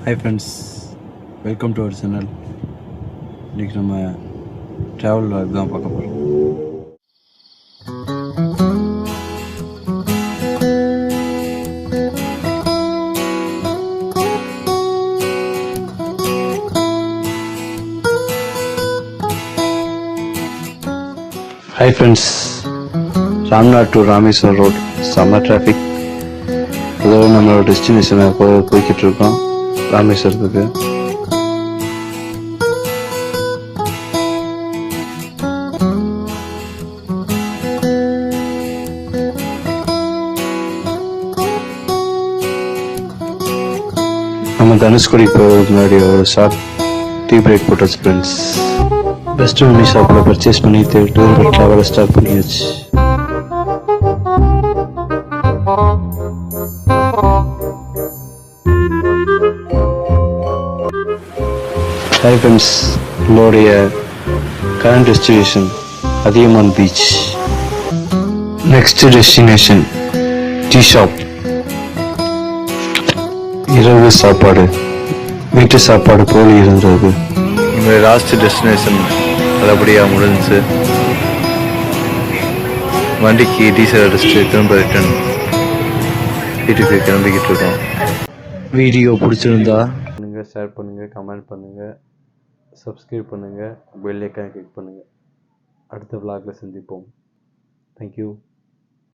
Hi friends, welcome to our channel. இன்றைக்கி நம்ம travel vlog தான் பார்க்க போகிறோம். Hi friends, Ramnath to Rameswaram road செம்ம டிராஃபிக். அதோட நம்மளோட டெஸ்டினேஷனை போய்கிட்டு இருக்கோம், ராமேஸ்வரத்துக்கு. நம்ம தனுஷ்கோடி போகிறதுக்கு முன்னாடி ஒரு ஷார்ட் டீ பிரேக் போட்டாச்சு ஃப்ரெண்ட்ஸ். பெஸ்ட் மணி ஷாப்பில் பர்ச்சேஸ் பண்ணி தேடிட்டு ட்ராவலை ஸ்டார்ட் பண்ணியாச்சு. ஹாய் ஃப்ரெண்ட்ஸ், நம்மளுடைய current destination Athiyaman beach. Next destination tea shop. இரவு சாப்பாடு வீட்டு சாப்பாடு போல் இருந்தது. எங்களுடைய லாஸ்ட் டெஸ்டினேஷன் நல்லபடியாக முடிஞ்சிச்சு. வண்டிக்கு டீசல் அடிச்சுட்டு திரும்ப ரிட்டன் வீட்டுக்கு கிளம்பிக்கிட்டு இருக்கோம். வீடியோ பிடிச்சிருந்தா ஷேர் பண்ணுங்கள், கமெண்ட் பண்ணுங்கள், சப்ஸ்கிரைப் பண்ணுங்கள், பெல் ஐக்கானை கிளிக் பண்ணுங்கள். அடுத்த vlogல சந்திப்போம். தேங்க்யூ.